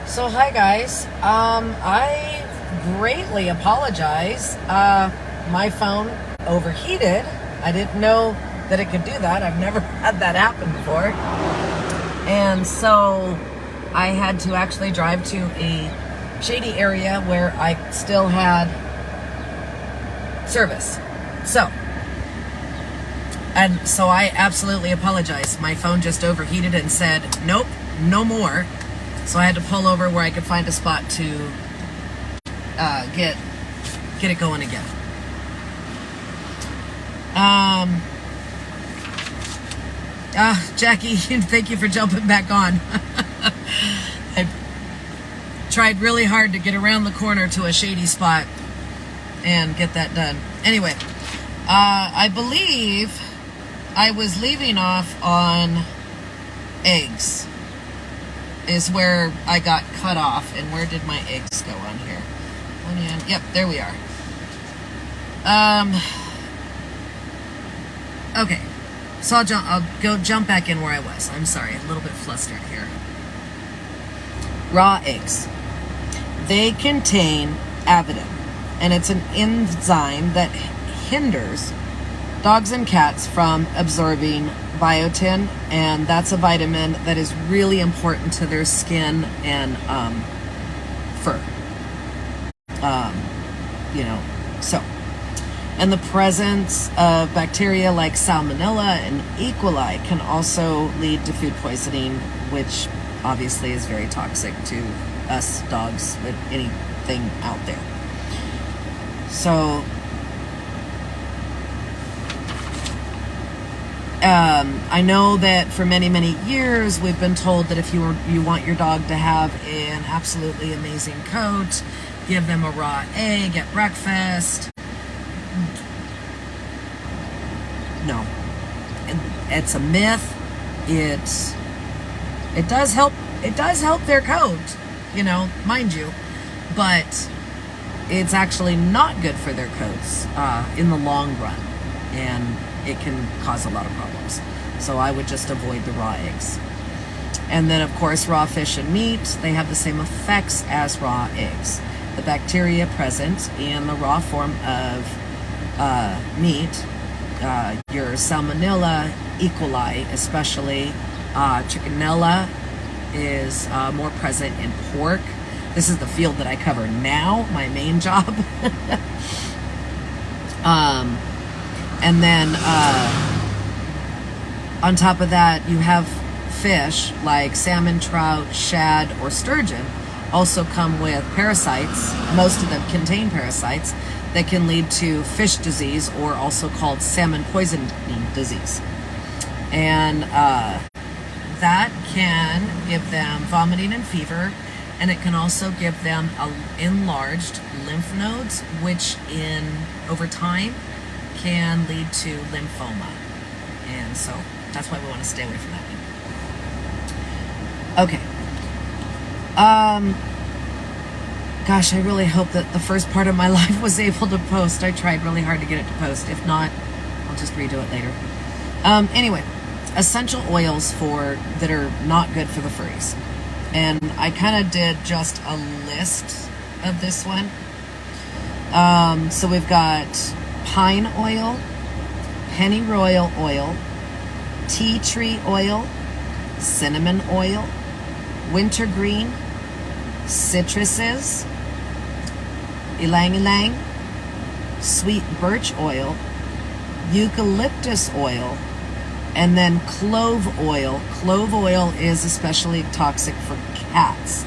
So hi guys, I greatly apologize. My phone overheated. I didn't know that it could do that. I've never had that happen before. And so I had to actually drive to a shady area where I still had service. So I absolutely apologize. My phone just overheated and said, nope, no more. So I had to pull over where I could find a spot to get it going again. Jackie, thank you for jumping back on. I tried really hard to get around the corner to a shady spot and get that done. Anyway, I believe I was leaving off on eggs. Is where I got cut off. And where did my eggs go on here? Onion. Yep, there we are. Okay. So I'll go jump back in where I was. I'm sorry, a little bit flustered here. Raw eggs. They contain avidin, and it's an enzyme that hinders dogs and cats from absorbing biotin, and that's a vitamin that is really important to their skin and fur. And the presence of bacteria like salmonella and E. coli can also lead to food poisoning, which obviously is very toxic to us dogs, with anything out there. So I know that for many, many years we've been told that if you want your dog to have an absolutely amazing coat, give them a raw egg at breakfast. No, it's a myth. It does help. It does help their coat, mind you, but it's actually not good for their coats in the long run, and it can cause a lot of problems. So I would just avoid the raw eggs. And then of course raw fish and meat, they have the same effects as raw eggs. The bacteria present in the raw form of meat, your salmonella, E. coli especially, trichinella is more present in pork. This is the field that I cover now, my main job. And then on top of that, you have fish like salmon, trout, shad, or sturgeon also come with parasites. Most of them contain parasites that can lead to fish disease, or also called salmon poisoning disease. And that can give them vomiting and fever, and it can also give them enlarged lymph nodes, which over time can lead to lymphoma. And so that's why we want to stay away from that. Okay. Gosh, I really hope that the first part of my life was able to post. I tried really hard to get it to post. If not, I'll just redo it later. Anyway, essential oils that are not good for the furries. And I kind of did just a list of this one. So we've got pine oil, pennyroyal oil, tea tree oil, cinnamon oil, wintergreen, citruses, ylang-ylang, sweet birch oil, eucalyptus oil, and then clove oil. Clove oil is especially toxic for cats.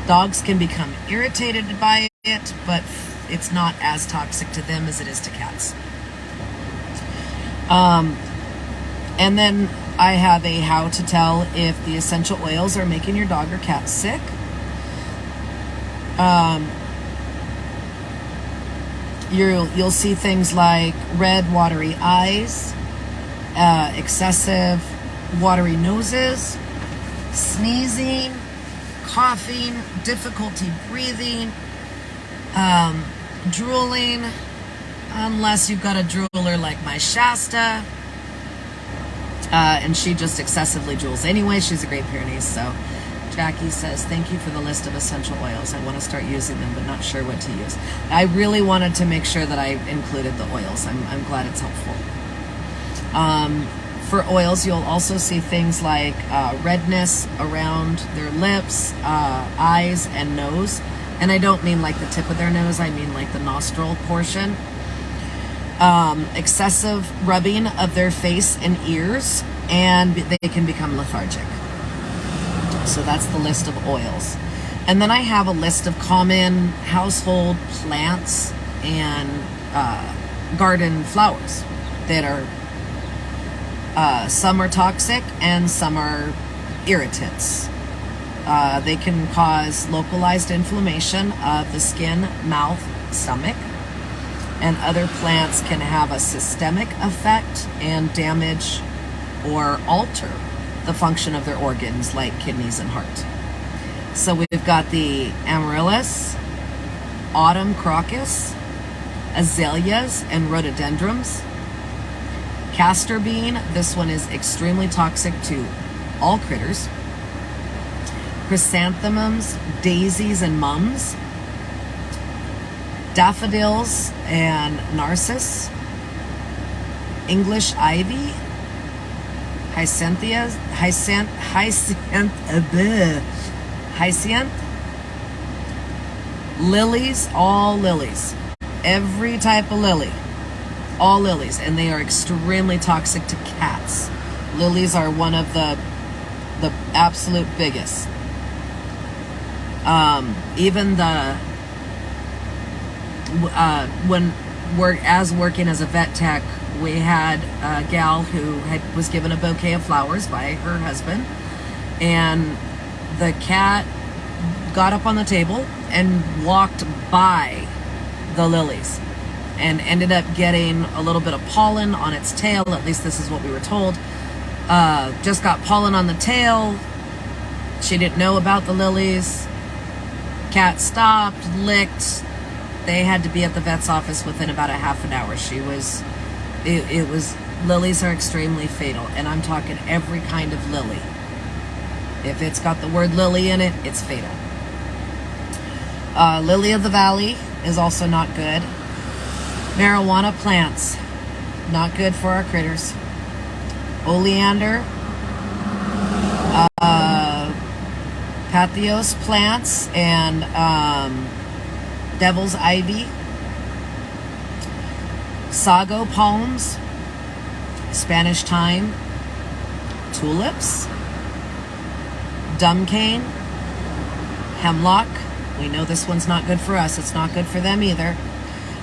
Dogs can become irritated by it, but it's not as toxic to them as it is to cats. And then I have a how to tell if the essential oils are making your dog or cat sick. You'll see things like red, watery eyes, excessive watery noses, sneezing, coughing, difficulty breathing, drooling, unless you've got a drooler like my Shasta, and she just excessively drools anyway. She's a Great Pyrenees, so Jackie says, thank you for the list of essential oils. I want to start using them, but not sure what to use. I really wanted to make sure that I included the oils. I'm glad it's helpful. For oils, you'll also see things like redness around their lips, eyes, and nose. And I don't mean like the tip of their nose, I mean like the nostril portion. Excessive rubbing of their face and ears, and they can become lethargic. So that's the list of oils. And then I have a list of common household plants and garden flowers that are, some are toxic and some are irritants. They can cause localized inflammation of the skin, mouth, stomach, and other plants can have a systemic effect and damage or alter the function of their organs like kidneys and heart. So we've got the amaryllis, autumn crocus, azaleas, and rhododendrons. Castor bean, this one is extremely toxic to all critters. Chrysanthemums, daisies, and mums. Daffodils and narcissus. English ivy. Hyacinth, lilies, all lilies, every type of lily, all lilies, and they are extremely toxic to cats. Lilies are one of the absolute biggest. Even the when we're working as a vet tech, we had a gal who was given a bouquet of flowers by her husband, and the cat got up on the table and walked by the lilies and ended up getting a little bit of pollen on its tail. At least this is what we were told. Just got pollen on the tail. She didn't know about the lilies. Cat stopped, licked. They had to be at the vet's office within about a half an hour. It was, lilies are extremely fatal, and I'm talking every kind of lily. If it's got the word lily in it, it's fatal. Lily of the valley is also not good. Marijuana plants, not good for our critters. Oleander, pathos plants, and devil's ivy. Sago palms, Spanish thyme, tulips, dumb cane, hemlock. We know this one's not good for us. It's not good for them either.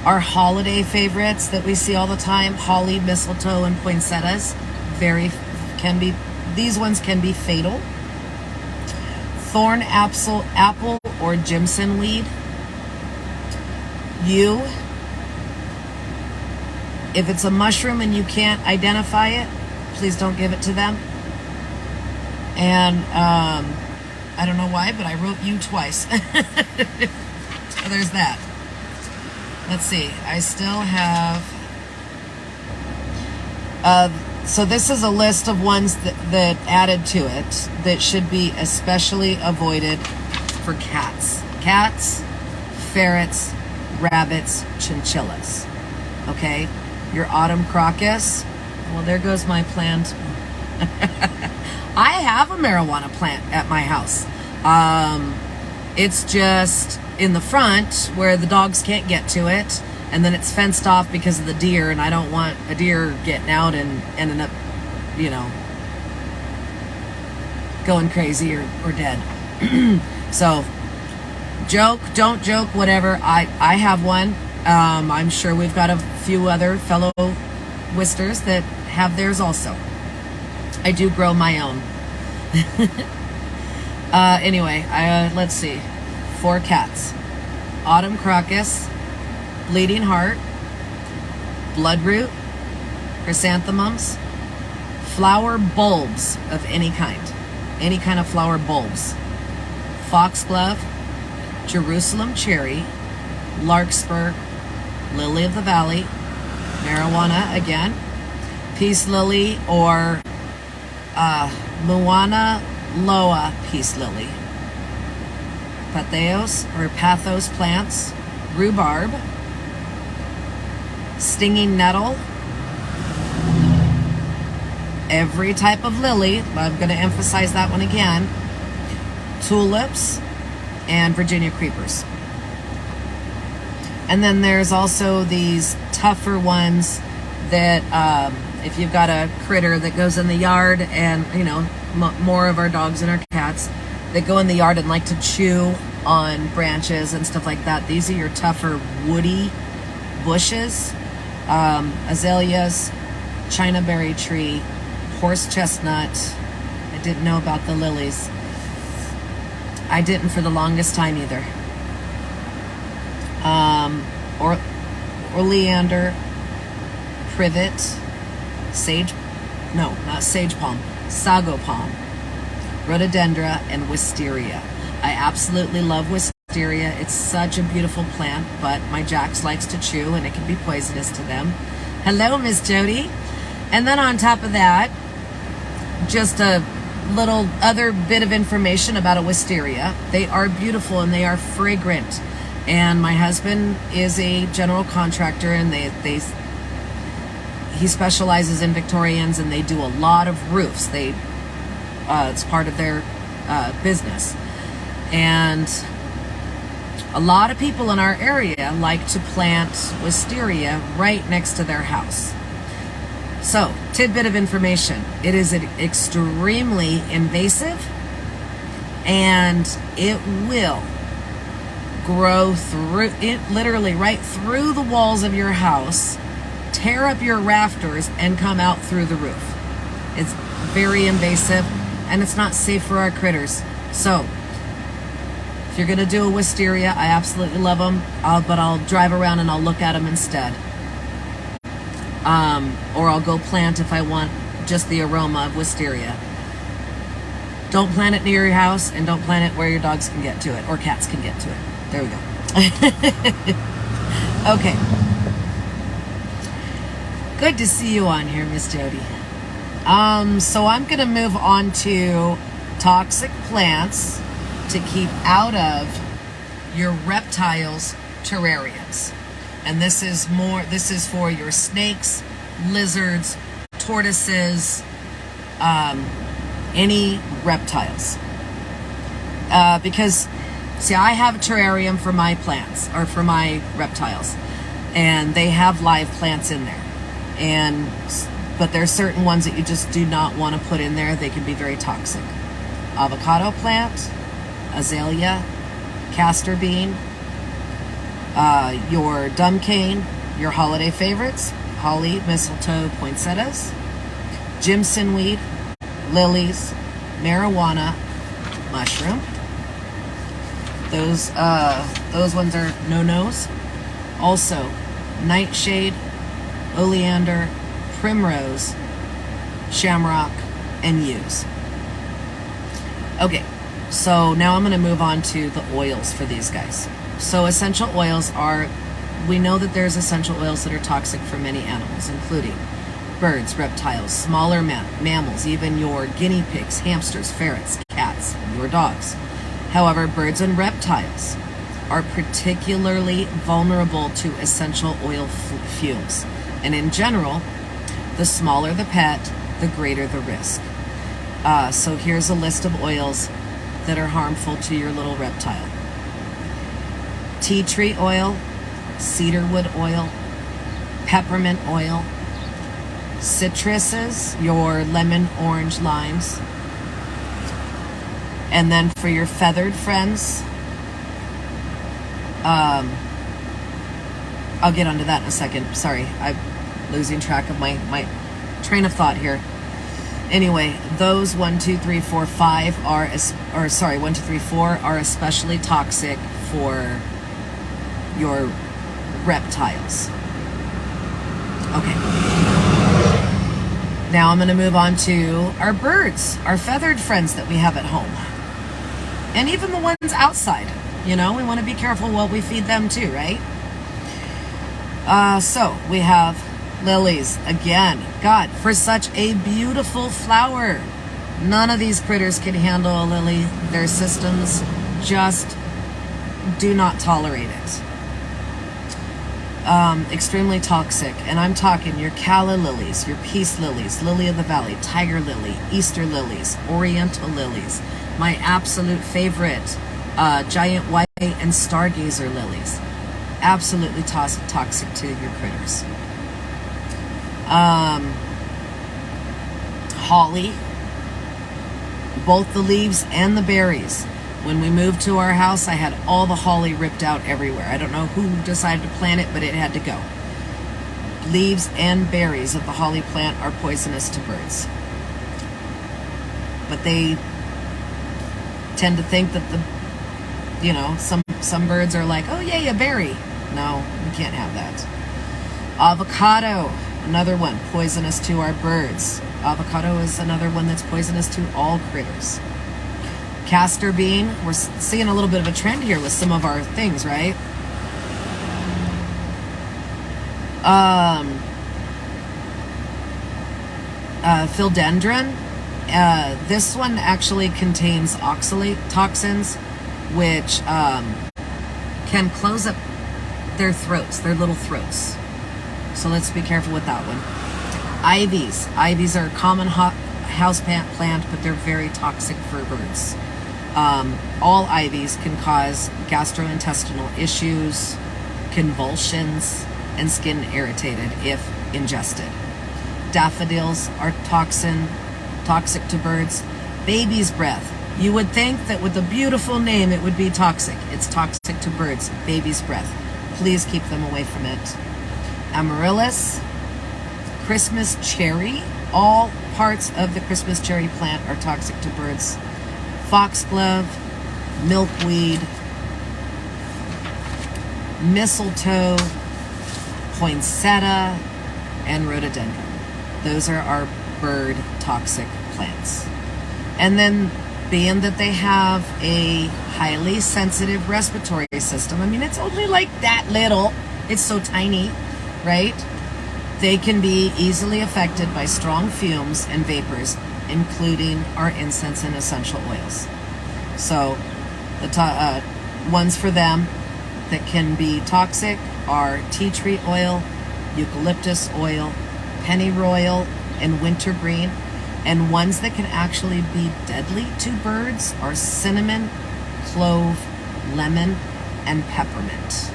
Our holiday favorites that we see all the time, holly, mistletoe, and poinsettias, these ones can be fatal. Thorn apple or Jimson weed. Yew. If it's a mushroom and you can't identify it, please don't give it to them. And I don't know why, but I wrote you twice. So there's that. Let's see. I still have... so this is a list of ones that added to it that should be especially avoided for cats. Cats, ferrets, rabbits, chinchillas. Okay? Your autumn crocus. Well, there goes my plant. I have a marijuana plant at my house. It's just in the front where the dogs can't get to it, and then it's fenced off because of the deer, and I don't want a deer getting out and ending up, going crazy or dead. So, joke, don't joke, whatever. I have one. I'm sure we've got a few other fellow Wisters that have theirs also. I do grow my own. Anyway, let's see. 4 cats. Autumn crocus, bleeding heart, bloodroot, chrysanthemums, flower bulbs of any kind of flower bulbs, foxglove, Jerusalem cherry, larkspur, lily of the valley, marijuana again, peace lily or Loa peace lily, pathos or pathos plants, rhubarb, stinging nettle, every type of lily, I'm going to emphasize that one again, tulips, and Virginia creepers. And then there's also these tougher ones that if you've got a critter that goes in the yard, and you know, more of our dogs and our cats that go in the yard and like to chew on branches and stuff like that, these are your tougher woody bushes, azaleas, China berry tree, horse chestnut. I didn't know about the lilies. I didn't for the longest time either. Oleander, privet, sage palm, sago palm, rhododendra, and wisteria. I absolutely love wisteria. It's such a beautiful plant, but my Jax likes to chew and it can be poisonous to them. Hello, Miss Jody. And then on top of that, just a little other bit of information about a wisteria. They are beautiful and they are fragrant. And my husband is a general contractor, and he specializes in Victorians, and they do a lot of roofs. It's part of their business. And a lot of people in our area like to plant wisteria right next to their house. So, tidbit of information. It is extremely invasive, and it will grow through it, literally right through the walls of your house, tear up your rafters, and come out through the roof. It's very invasive, and it's not safe for our critters. So, if you're going to do a wisteria, I absolutely love them, but I'll drive around and I'll look at them instead. Or I'll go plant if I want just the aroma of wisteria. Don't plant it near your house, and don't plant it where your dogs can get to it, or cats can get to it. There we go. Okay. Good to see you on here, Miss Jody. So I'm going to move on to toxic plants to keep out of your reptiles' terrariums. And this is for your snakes, lizards, tortoises, any reptiles. Because, see, I have a terrarium for my plants, or for my reptiles, and they have live plants in there. But there's certain ones that you just do not want to put in there. They can be very toxic. Avocado plant, azalea, castor bean, your dumb cane, your holiday favorites, holly, mistletoe, poinsettias, Jimson weed, lilies, marijuana, mushroom. Those ones are no-nos. Also, nightshade, oleander, primrose, shamrock, and yews. Okay, so now I'm going to move on to the oils for these guys. So essential oils we know that there's essential oils that are toxic for many animals, including birds, reptiles, smaller mammals, even your guinea pigs, hamsters, ferrets, cats, and your dogs. However, birds and reptiles are particularly vulnerable to essential oil fumes. And in general, the smaller the pet, the greater the risk. So here's a list of oils that are harmful to your little reptile. Tea tree oil, cedarwood oil, peppermint oil, citruses, your lemon, orange, limes. And then for your feathered friends, I'll get onto that in a second. Sorry, I'm losing track of my train of thought here. Anyway, those 1, 2, 3, 4, 5 are 1, 2, 3, 4 are especially toxic for your reptiles. Okay. Now I'm going to move on to our birds, our feathered friends that we have at home. And even the ones outside. You know, we want to be careful what we feed them too, right? So we have lilies. Again, God, for such a beautiful flower. None of these critters can handle a lily. Their systems just do not tolerate it. Extremely toxic. And I'm talking your calla lilies, your peace lilies, lily of the valley, tiger lily, Easter lilies, oriental lilies. My absolute favorite, giant white and stargazer lilies. Absolutely toxic to your critters. Holly, both the leaves and the berries. When we moved to our house, I had all the holly ripped out everywhere. I don't know who decided to plant it, but it had to go. Leaves and berries of the holly plant are poisonous to birds. But they tend to think that some birds are like, oh yay, a berry. No, we can't have that. Avocado, another one, poisonous to our birds. Avocado is another one that's poisonous to all critters. Castor bean, we're seeing a little bit of a trend here with some of our things, right? Philodendron, this one actually contains oxalate toxins, which can close up their throats, their little throats. So let's be careful with that one. Ivies. Ivies are a common house plant, but they're very toxic for birds. All ivies can cause gastrointestinal issues, convulsions, and skin irritated if ingested. Daffodils are toxic to birds. Baby's breath. You would think that with a beautiful name it would be toxic. It's toxic to birds. Baby's breath. Please keep them away from it. Amaryllis, Christmas cherry. All parts of the Christmas cherry plant are toxic to birds. Foxglove, milkweed, mistletoe, poinsettia, and rhododendron. Those are our bird toxic plants. And then being that they have a highly sensitive respiratory system, I mean, it's only like that little, it's so tiny, right? They can be easily affected by strong fumes and vapors, including our incense and essential oils. So the ones for them that can be toxic are tea tree oil, eucalyptus oil, pennyroyal, and wintergreen. And ones that can actually be deadly to birds are cinnamon, clove, lemon, and peppermint.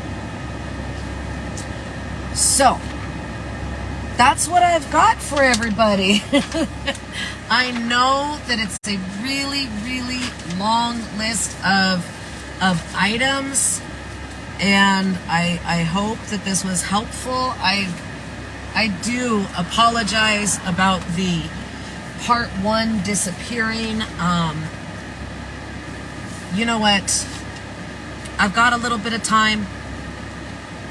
So that's what I've got for everybody. I know that it's a really, really long list of items, and I hope that this was helpful. I do apologize about the part 1 disappearing. You know what? I've got a little bit of time.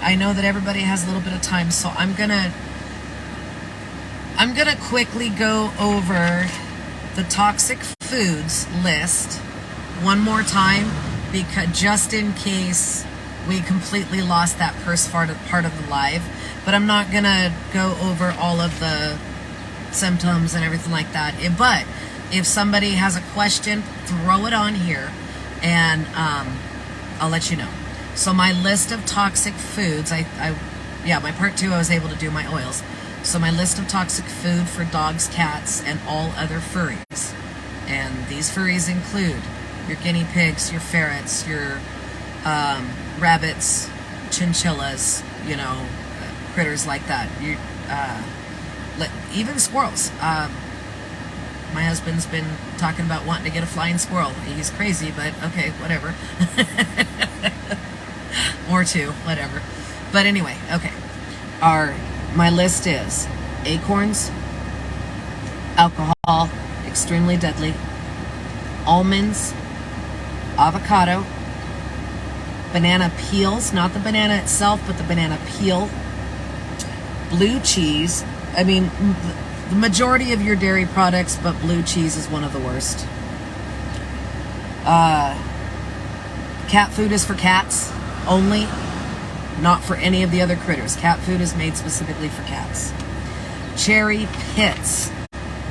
I know that everybody has a little bit of time, so I'm gonna quickly go over the toxic foods list one more time, because just in case we completely lost that first part of the live. But I'm not gonna go over all of the symptoms and everything like that. But if somebody has a question, throw it on here, and I'll let you know. So my list of toxic foods, my part 2, I was able to do my oils. So my list of toxic food for dogs, cats, and all other furries. And these furries include your guinea pigs, your ferrets, your rabbits, chinchillas, critters like that. Even squirrels. My husband's been talking about wanting to get a flying squirrel. He's crazy, but okay, whatever. Or 2, whatever. But anyway, okay. My list is acorns, alcohol, extremely deadly, almonds, avocado, banana peels, not the banana itself, but the banana peel, blue cheese. I mean, the majority of your dairy products, but blue cheese is one of the worst. Cat food is for cats only, not for any of the other critters. Cat food is made specifically for cats. Cherry pits,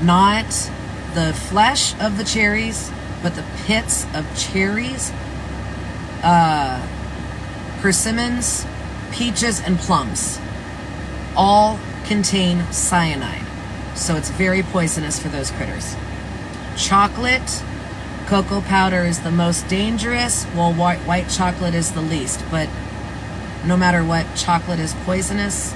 not the flesh of the cherries, but the pits of cherries, persimmons, peaches, and plums all contain cyanide. So it's very poisonous for those critters. Chocolate, cocoa powder is the most dangerous, while white chocolate is the least. But no matter what, chocolate is poisonous.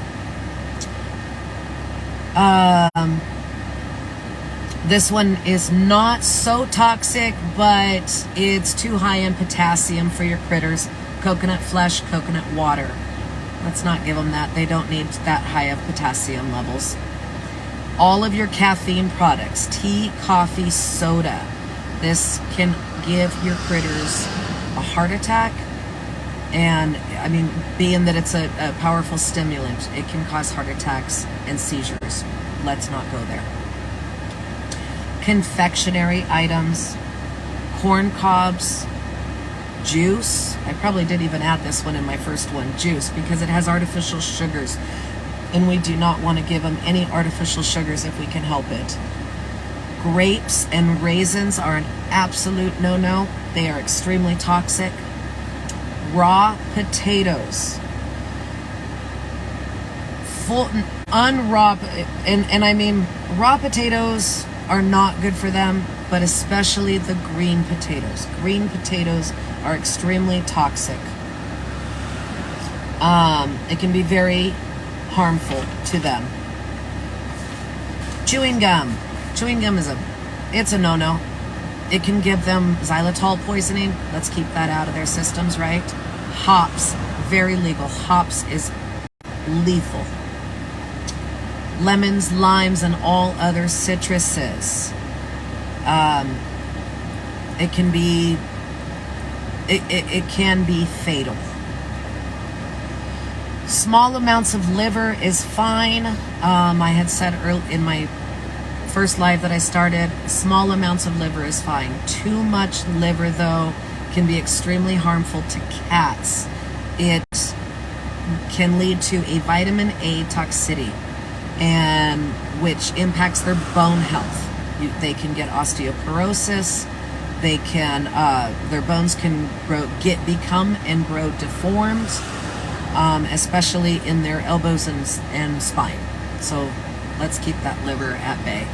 This one is not so toxic, but it's too high in potassium for your critters. Coconut flesh, coconut water. Let's not give them that. They don't need that high of potassium levels. All of your caffeine products, tea, coffee, soda. This can give your critters a heart attack. And, I mean, being that it's a powerful stimulant, it can cause heart attacks and seizures. Let's not go there. Confectionery items, corn cobs, juice. I probably didn't even add this one in my first one, juice, because it has artificial sugars. And we do not want to give them any artificial sugars if we can help it. Grapes and raisins are an absolute no-no. They are extremely toxic. Raw potatoes. And I mean, raw potatoes are not good for them, but especially the green potatoes. Green potatoes are extremely toxic. It can be very harmful to them. Chewing gum. Chewing gum is a no-no. It can give them xylitol poisoning. Let's keep that out of their systems, right? Hops, very legal. Hops is lethal. Lemons, limes, and all other citruses. It can be fatal. Small amounts of liver is fine. I had said early in my first live that I started, small amounts of liver is fine. Too much liver, though, can be extremely harmful to cats. It can lead to a vitamin A toxicity, and which impacts their bone health. They can get osteoporosis. They can their bones can become and grow deformed, especially in their elbows and spine. So let's keep that liver at bay.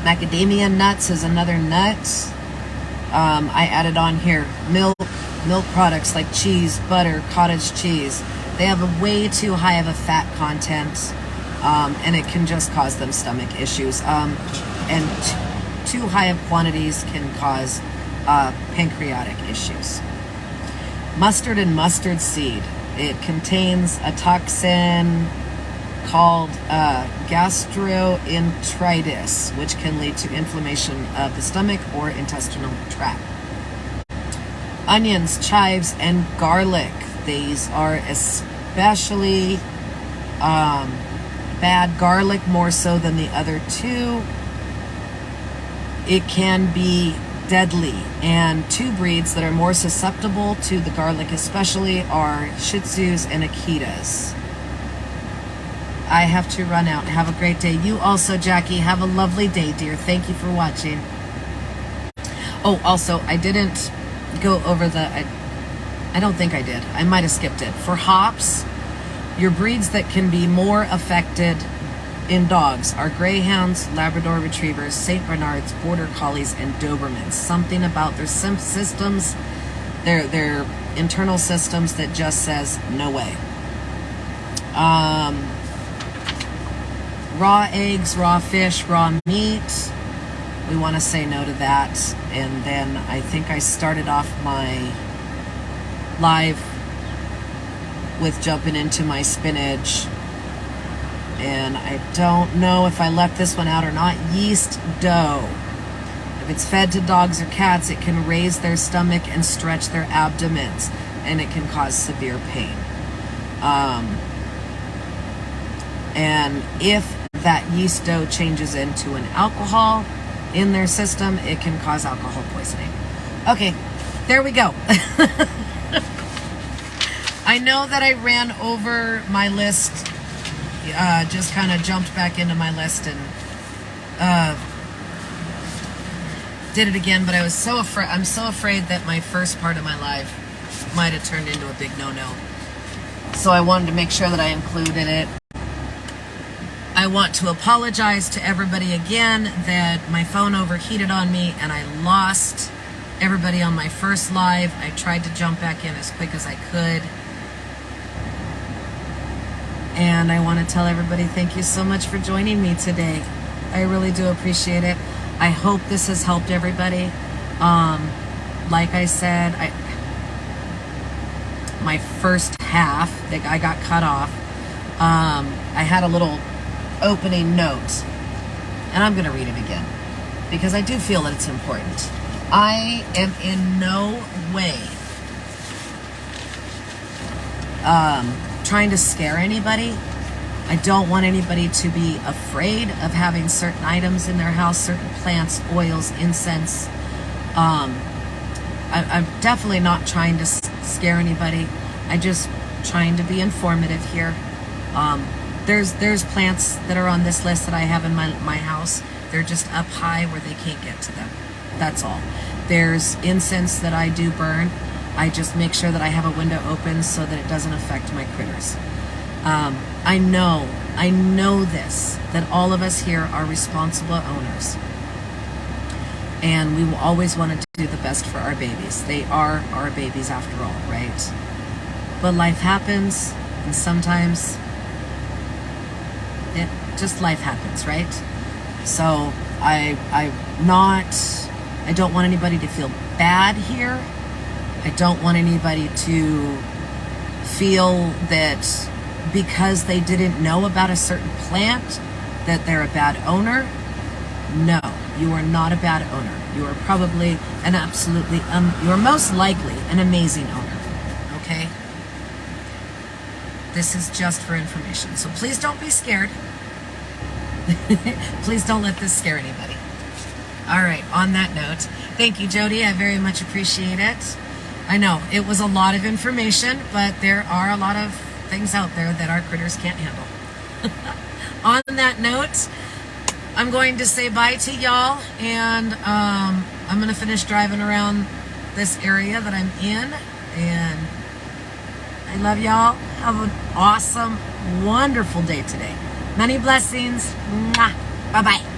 Macadamia nuts is another nut. I added on here milk products like cheese, butter, cottage cheese. They have a way too high of a fat content, and it can just cause them stomach issues. And too high of quantities can cause pancreatic issues. Mustard and mustard seed. It contains a toxin called gastroenteritis, which can lead to inflammation of the stomach or intestinal tract. Onions, chives, and garlic. These are especially bad. Garlic more so than the other two. It can be deadly, and two breeds that are more susceptible to the garlic especially are Shih Tzus and Akitas. I have to run out. Have a great day. You also, Jackie. Have a lovely day, dear. Thank you for watching. Oh, also, I didn't go over I don't think I did. I might have skipped it. For hops, your breeds that can be more affected in dogs are Greyhounds, Labrador Retrievers, St. Bernards, Border Collies, and Dobermans. Something about their systems, their internal systems that just says, no way. Raw eggs, raw fish, raw meat. We want to say no to that. And then I think I started off my live with jumping into my spinach. And I don't know if I left this one out or not. Yeast dough. If it's fed to dogs or cats, it can raise their stomach and stretch their abdomens, and it can cause severe pain. And if that yeast dough changes into an alcohol in their system, it can cause alcohol poisoning. Okay, there we go. I know that I ran over my list, just kind of jumped back into my list and did it again, but I was so afraid. I'm so afraid that my first part of my live might have turned into a big no-no. So I wanted to make sure that I included it. I want to apologize to everybody again that my phone overheated on me and I lost everybody on my first live. I tried to jump back in as quick as I could. And I want to tell everybody thank you so much for joining me today. I really do appreciate it. I hope this has helped everybody. Like I said, my first half, I got cut off. I had a little opening note, and I'm going to read it again because I do feel that it's important. I am in no way trying to scare anybody. I don't want anybody to be afraid of having certain items in their house, certain plants, oils, incense. I'm definitely not trying to scare anybody. I'm just trying to be informative here. There's plants that are on this list that I have in my house. They're just up high where they can't get to them. That's all. There's incense that I do burn. I just make sure that I have a window open so that it doesn't affect my critters. I know this, that all of us here are responsible owners. And we will always want to do the best for our babies. They are our babies after all, right? But life happens, and sometimes life happens, right? So I don't want anybody to feel bad here. I don't want anybody to feel that because they didn't know about a certain plant that they're a bad owner. No, you are not a bad owner. You are probably an absolutely, you are most likely an amazing owner, okay? This is just for information. So please don't be scared. Please don't let this scare anybody. All right, on that note, thank you, Jody. I very much appreciate it. I know it was a lot of information, but there are a lot of things out there that our critters can't handle. On that note, I'm going to say bye to y'all, and I'm going to finish driving around this area that I'm in, and I love y'all. Have an awesome, wonderful day today. Many blessings. Mwah. Bye-bye.